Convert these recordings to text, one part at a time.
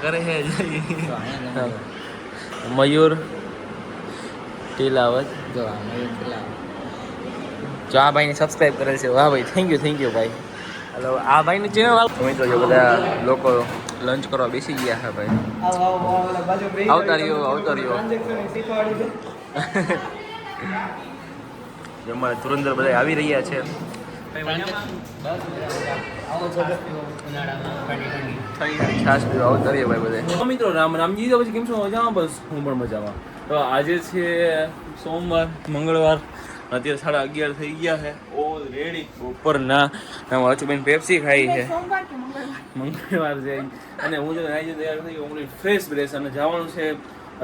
કરે છે મયુર ટીલાવત જો આ ભાઈને સબસ્ક્રાઇબ કરેલ છે. વાહ ભાઈ, થેન્ક યુ ભાઈ. હલો, આ ભાઈની ચેનલ મિત્રો જો બધા લોકો લંચ કરવા બેસી ગયા છે ભાઈ. આવતા રહ્યો અમારે ધુરંધર બધા આવી રહ્યા છે. છાસ પીવા આવતા રહીએ ભાઈ બધે. મિત્રો રામજી તો પછી કેમ છો? મજામાં? બસ હું પણ મજામાં. તો આજે છે સોમવાર, મંગળવાર, અત્યારે 11:30 થઈ ગયા છે ઓલરેડી. બપોરના અચુબેન પેપ્સી ખાઈ છે. મંગળવાર છે અને હું જો તૈયાર થઈ ગયો ફ્રેશ બ્રેસ અને જવાનું છે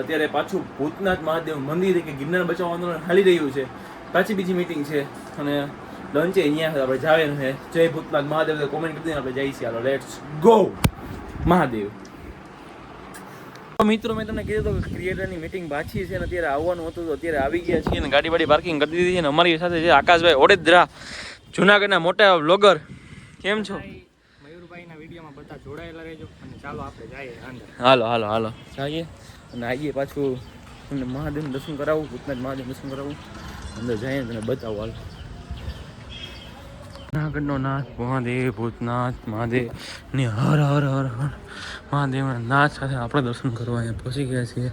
અત્યારે પાછું ભૂતનાથ મહાદેવ મંદિર કે ગિરનાર બચાવ આંદોલન હાલી રહ્યું છે. પાછી બીજી મીટિંગ છે અને લંચે અહીંયા આપણે જવાનું છે. જય ભૂતનાથ મહાદેવ કોમેન્ટ કરી દઈને આપણે જઈએ છીએ. હાલો લેટ્સ ગો મહાદેવ. મિત્રો મેં તમને કીધું કે ક્રિએટરની મીટિંગ પાછી છે ને અત્યારે આવવાનું હતું તો અત્યારે આવી ગયા છીએ અને ગાડી પાર્કિંગ કરી દીધી છે. અને અમારી સાથે છે આકાશભાઈ ઓડેદરા, જુનાગઢના મોટા વ્લોગર. કેમ છો? મયુરભાઈના વિડીયોમાં બધા જોડાયેલા રહેજો અને ચાલો આપણે જઈએ અંદર. હાલો જઈએ અને આવીએ પાછું તમને મહાદેવનું દર્શન કરાવું, ભૂતનાથ મહાદેવ દર્શન કરાવું. અંદર જઈએ તને બતાવું. હાલ જુનાગઢનો નાથ મહાદેવ, ભૂતનાથ મહાદેવ ને હર હર હર હર મહાદેવના નાથ સાથે આપણે દર્શન કરવા અહીંયા પહોંચી ગયા છીએ.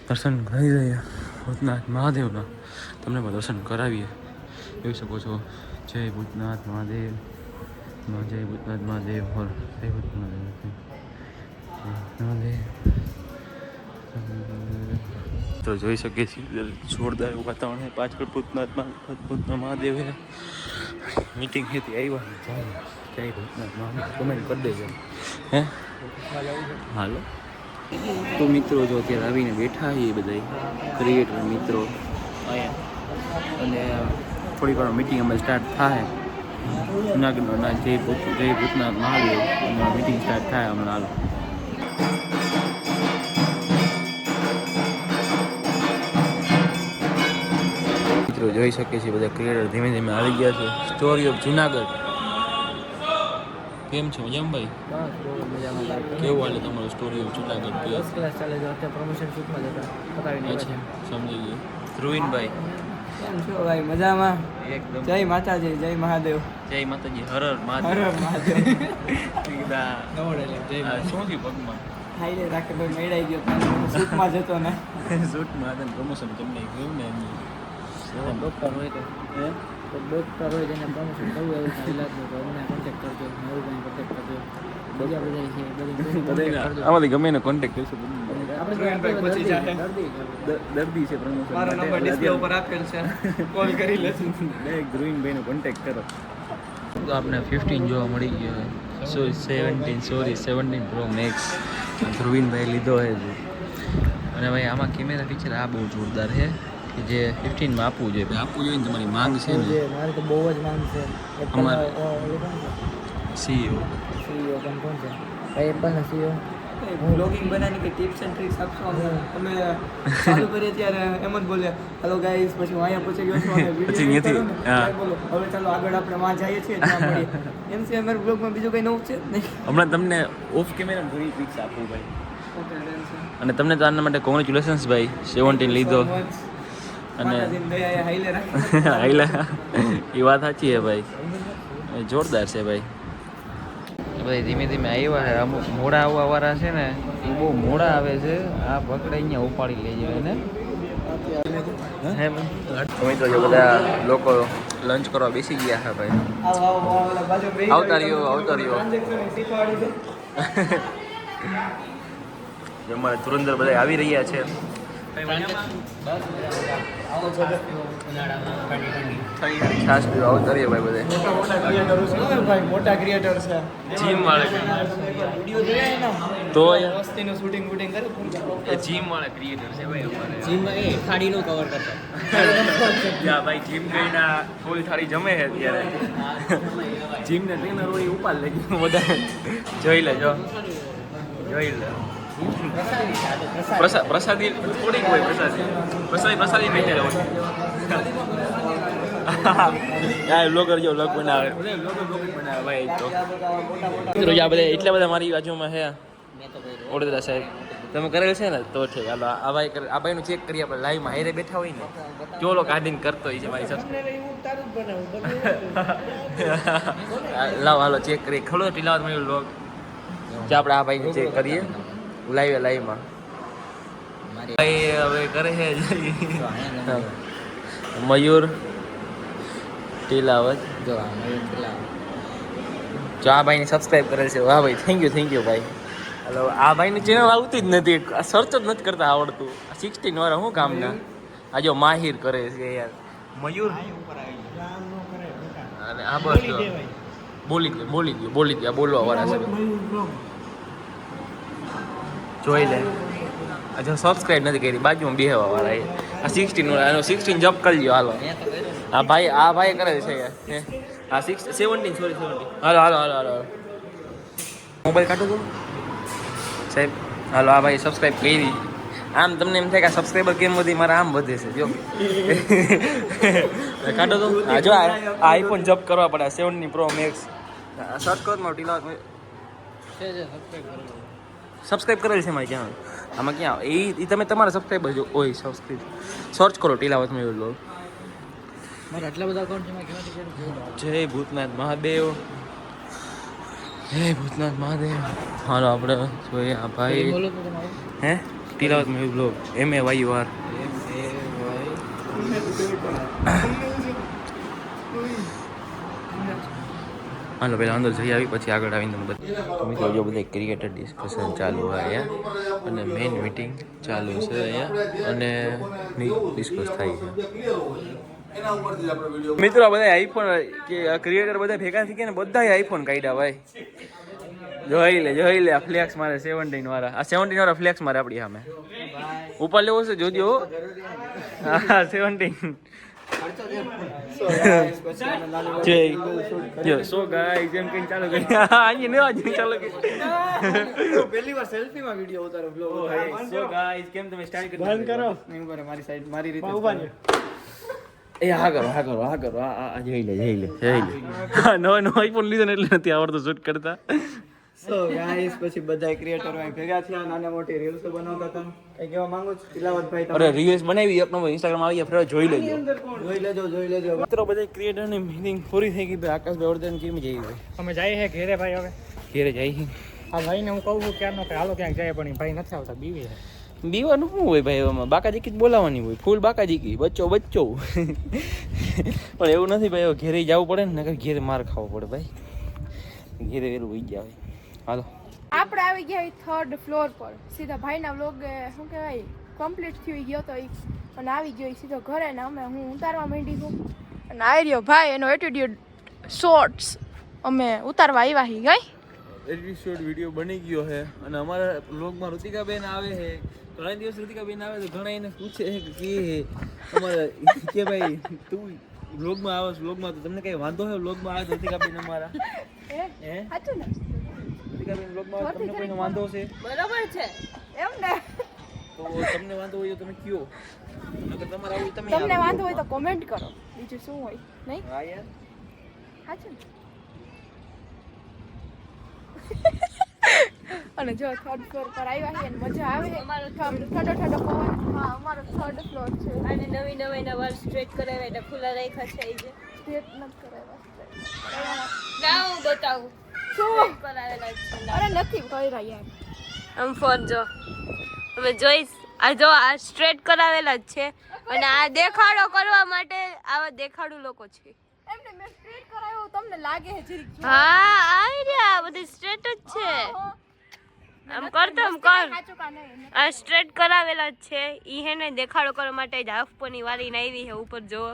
દર્શન કરી દઈએ ભૂતનાથ મહાદેવના, તમને પણ દર્શન કરાવીએ. જોઈ શકો છો. જય ભૂતનાથ મહાદેવ, જય ભૂતનાથ મહાદેવ, હર જય ભૂતનાથ મહાદેવ. તો જોઈ શકીએ છીએ જોરદાર એવું વાતાવરણ છે. પાછળ ભૂતનાથ મહાદેવ છે. મીટિંગ હતી આવ્યા. જય ભૂતનાથ મહાદેવ કમેન્ટ કરી દેજો. હે હાલો. તો મિત્રો જો અત્યારે આવીને બેઠા છીએ બધા ક્રિએટર મિત્રો અને થોડી વાર મીટિંગ અમે સ્ટાર્ટ થાય. જુનાગઢનો ના જય ભૂતનાથ મહાદેવ મીટિંગ સ્ટાર્ટ થાય હમણાં. હાલો જોઈ શકીએ છીએ બધા ક્રિએટર ધીમે ધીમે આવી ગયા છે. Story of Junagadh. કેમ છો? મજામાં ભાઈ? કેવું હાલે તમારું સ્ટોરી ઓફ જુનાગઢ? ક્લાસ ચાલે છે અત્યારે પ્રમોશન શૂટમાં જતા પતાવીને અચ્છા, સમજી ગયો. ધ્રુવીનભાઈ કેમ છો ભાઈ? મજામાં? એકદમ. જય માતાજી, જય મહાદેવ. જય માતાજી, હર હર મહાદેવ. હર હર મહાદેવ. શું થયું પગમાં? હાઈલે રાખે ભાઈ, મેળાઈ ગયો શૂટમાં જતો ને. શૂટમાં હતા પ્રમોશન તમને ગયું ને એમની ડૉક્ટર હોય તો ડૉક્ટર હોય તેને પ્રમોશન કરવું એવું ઇલાજનું તો અમને કોન્ટેક્ટ કરજો, મયુરભાઈ કોન્ટેક્ટ કરજો, બીજા બધા છે બધું આમાંથી ગમે એને કોન્ટેક્ટ કરશો. દર્દી છે પ્રમોશન મારો નંબર ડિસ્પ્લે ઉપર આપેલ છે, કોલ કરી લેશું. ડાયરેક્ટ ધ્રુવીનભાઈનો કોન્ટેક્ટ કરો. તો આપણે 15 જોવા મળી ગયો છે. 17 પ્રો મેક્સ ધ્રુવીનભાઈ લીધો છે. અને ભાઈ આમાં કેમેરા ફીચર આ બહુ જોરદાર છે કે જે 15માં આપવું જોઈએ. આપવું જોઈએ ને, તમારી માંગ છે ને? મારી તો બહુ જ માંગ છે. સીઈઓ પણ કોણ છે ભાઈ? એપલના સીઈઓ. બ્લોગિંગ બનાવીને કે ટિપ્સ એન્ડ ટ્રિક્સ આપશો અમે ચાલુ કરીએ ત્યારે એમ જ બોલે હેલો ગાઈઝ, પછી હું અહીંયા પહોંચી ગયો છું અને વિડીયો બોલો હવે ચાલો આગળ આપણે માં જઈએ છીએ ત્યાં મળીએ. એમ છે અમારા બ્લોગમાં બીજું કંઈ નવું છે નહીં. હમણાં તમને ઓફ કેમેરા ઘણી ટ્રિક્સ આપું ભાઈ. અને તમને તો આના માટે કોંગ્રેચ્યુલેશન્સ ભાઈ, 17 લીધો. અને હાઈલા એ વાત સાચી છે ભાઈ, જોરદાર છે ભાઈ. ભાઈ ધીમે ધીમે આવ્યા છે. અમુક મોડા આવવાવાળા છે ને એ બહુ મોડા આવે છે. આ પકડે અહીંયા ઉપાડી લેજો એને. મિત્રો જો બધા લોકો લંચ કરવા બેસી ગયા છે ભાઈ. આવતા રહ્યો અમારે ધુરંધર બધા આવી રહ્યા છે. છાસ પીવા આવતા રહીએ ભાઈ બધે. મોટા ક્રિએટર છે. જીમ વાળા તો વસ્તીનું શૂટિંગ કરે એ જીમ વાળા ક્રિએટર છે ભાઈ અમારે. જીમમાં એ થાળીનું કવર કરતા. યા ભાઈ જીમ કરીને ફૂલ થાળી જમે છે અત્યારે. જીમને ટ્રેનર હોય ઉપાડ લઈ ગયું બધા. જોઈ લેજો. પ્રસાદી થોડીક હોય. પ્રસાદી બેઠે હોય. બ્લોગર જો બ્લોગ બનાવે ભાઈ. તો મિત્રો આ બધા એટલા બધા મારી બાજુમાં છે. ઓડેદરા સાહેબ તમે કરેલ છે ને તો ઠીક. હાલો આ ભાઈ કરે, આ ભાઈનું ચેક કરીએ આપણે લાઈવમાં હારે બેઠા હોય ને ચોલો કાઢીને કરતો હોય છે મારી સાથે. લાવ હાલો ચેક કરીએ. ખોલો ટીલાવત મળ્યું લોક જે આપણે આ ભાઈને ચેક કરીએ લાઈવમાં. ભાઈ હવે કરે છે મયુર ટીલાવત. જો આ ભાઈને સબસ્ક્રાઇબ કરેલ છે. વાહ ભાઈ થેન્ક યુ ભાઈ. હલો આ ભાઈની ચેનલ આવતી જ નથી, સર્ચ જ નથી કરતા આવડતું. 16 વાળા શું કામના. આ જો માહિર કરે છે યાર મયુર. અને આ બસ જો બોલી દે આ બોલવા વાળા છે. જોઈ લે અચ્છા સબસ્ક્રાઇબ નથી કરી બાજુમાં બેહવા વાળા આ 16 વાળા 16 જપ કરી લ્યો. હાલો આ ભાઈ કરે છે યાર. હા 17 સોરી 17. હાલો મોબાઈલ કાઢો તો સાહેબ. હાલો આ ભાઈ સબસ્ક્રાઇબ કરી. આમ તમને એમ થાય કે આ સબસ્ક્રાઈબર કેમ વધી, મારા આમ વધે છે જો. કાઢો તો હા જો આ આઈફોન જપ કરવા પડે 17 પ્રો મેક્સ. સર્ચ કરો મારું ટીલાવત સબસ્ક્રાઇબ કરેલ છે મારી ચેનલ. આમાં ક્યાં એ તમે તમારા સબસ્ક્રાઈબર જો ઓય સબસ્ક્રાઇબ સર્ચ કરો ટીલાવત મેં લો. મારા આટલા બધા અકાઉન્ટ છે. જય ભૂતનાથ મહાદેવ. હાલો આપણે જોઈએ આ ભાઈ હે ટીલાવત મેં બ્લોગ MAYUR. હાલો પહેલાં અંદર જઈ આવી પછી આગળ આવીને તમે બધા મિત્રો જો બધા ક્રિકેટર ડિસ્કશન ચાલુ હોય અહીંયા અને મેઇન મીટિંગ ચાલુ છે અહીંયા અને ડિસ્કસ થાય છે. મિત્રો બધા આઈફોન કે ક્રિએટર બધા ભેગા થઈ ગયા ને બધા આઈફોન કાઢ્યા ભાઈ. જોઈ લે આ ફ્લેક્સ મારે 17 વાળા. આ 17 વાળા ફ્લેક્સ મારે આપણી સામે ઉપર લેવો છે જોજો. હા 17 સો ગાઈસ એમ કઈ ચાલુ કરી અહીંયા ન ચાલુ કરી પહેલી વાર સેલ્ફી માં વિડિયો ઉતારો બ્લોગ. સો ગાઈસ કેમ તમે સ્ટાઇલ કરી બંધ કરો નહીં કરે મારી સાઈડ મારી રીતે ઉભા રહો. એ હા કરો આ જોઈ લે હા નો આઈફોન લીધો ને એટલે નથી આવડતું શૂટ કરતા. સો ગાઈસ પછી બધા ક્રિએટરો ભેગા થયા, નાના મોટી રીલ્સ બનાવતા હતા. કઈ કહેવા માંગો છો તિલાવતભાઈ? અરે રીલ્સ બનાવી એક નંબર ઇન્સ્ટાગ્રામ આવી ફરી જોઈ લેજો. મિત્રો બધા ક્રિએટર ની મીટિંગ પૂરી થઈ ગઈ. આકાશભાઈ વર્ધન કેમ જઈ ભાઈ? અમે જઈએ છે ઘેરે ભાઈ. હવે ઘેરે જાય આ ભાઈને હું કહું છું ક્યારનો કે હાલો ક્યાંક જાય પણ ભાઈ નથી આવતા. બીવી છે બીવાનું શું હોય ભાઈ? એમાં બાકાજીકી જ બોલાવાની હોય, ફૂલ બાકાજીકી બચ્ચો પણ એવું નથી ભાઈ. હવે ઘેરે જવું પડે ને, નકર ઘેરે માર ખાવો પડે ભાઈ. ઘેરે વેલું વહી ગયા હોય. હાલો આપણે આવી ગયા 3rd ફ્લોર પર. સીધા ભાઈના વ્લોગ શું કહેવાય કમ્પ્લીટ થઈ ગયો તો અને આવી ગયો સીધો ઘરે ને હું ઉતારવા માંડી છું. અને આવી રહ્યો ભાઈ એનો એટીટ્યુડ શોર્ટ્સ અમે ઉતારવા આવ્યા હી ગઈ. એપિસોડ વિડીયો બની ગયો છે અને અમારા વ્લોગમાં ઋતિકાબેન આવે છે. ઘણા દિવસ ઋતિકાબેન આવે તો ઘણા એને પૂછે છે કે અમારા કે ભાઈ તું વ્લોગમાં આવે વ્લોગમાં તો તમને કઈ વાંધો છે? વ્લોગમાં આવે તો ઋતિકાબેન અમારા હે સાચું ને ઋતિકાબેન વ્લોગમાં આવે તમને કોઈનો વાંધો છે? બરાબર છે એમ ને. તો તમને વાંધો હોય તો તમે કયો. નકર તમારે આવું તમે તમને વાંધો હોય તો કોમેન્ટ કરો, બીજું શું હોય નહીં. હા યાર સાચું ને. અને જો 3rd ફ્લોર પર આવ્યા છે મજા આવે. અમારો ઠંડો પવન. હા અમારો 3rd ફ્લોર છે. અને નવી વાળ સ્ટ્રેટ કરાવ્યા એટલે ખુલ્લા રાખ્યા છે. સ્ટેટ નથી કરાવ્યા. ના હું બતાવું શું કરાવેલા છે. અરે નથી કર્યા યાર. આમ ફોન જો તમે જોઈશ. આ જો આ સ્ટ્રેટ કરાવેલા જ છે અને આ દેખાડો કરવા માટે આવા દેખાડું લોકો છે. એમને મેં સ્ટ્રેટ કરાવ્યો તમને લાગે છે જરીક જો. હા આવી રહ્યા બધી સ્ટ્રેટ જ છે. આમ કરતો આમ કર. સાચું કા નહીં. આ સ્ટ્રેટ કરાવેલા જ છે. ઈ હે ને દેખાડો કરવા માટે જ હાફપની વાળીને આવી છે ઉપર જો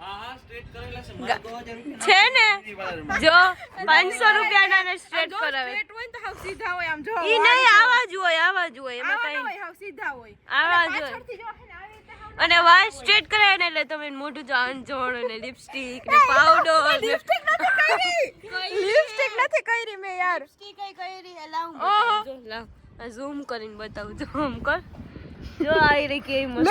હા સ્ટ્રેટ કરેલા છે. મારે 2000 રૂપિયા છે ને જો 500 રૂપિયાના ને સ્ટ્રેટ કરાવે. સ્ટ્રેટ હોય ને તો હાવ સીધા હોય આમ જો. ઈ નહીં આવા જ હોય એમાં આવા કઈ ન હોય હાવ સીધા હોય. આવા જ હોય. પાછળથી જો હે ને આવી રીતે હાવ અને વાળ સ્ટ્રેટ કરાવે ને એટલે તમે મોઢું જો અંજોણ અને લિપસ્ટિક ને પાવડર લિપસ્ટિક નથી કરી. લિપસ્ટિક નથી કરી મેં યાર. કઈ કરી લાવ ઓહો. જો લાવ ઝૂમ કરીને બતાવું ઝૂમ કર જો આવી રહી કેવી મસ્ત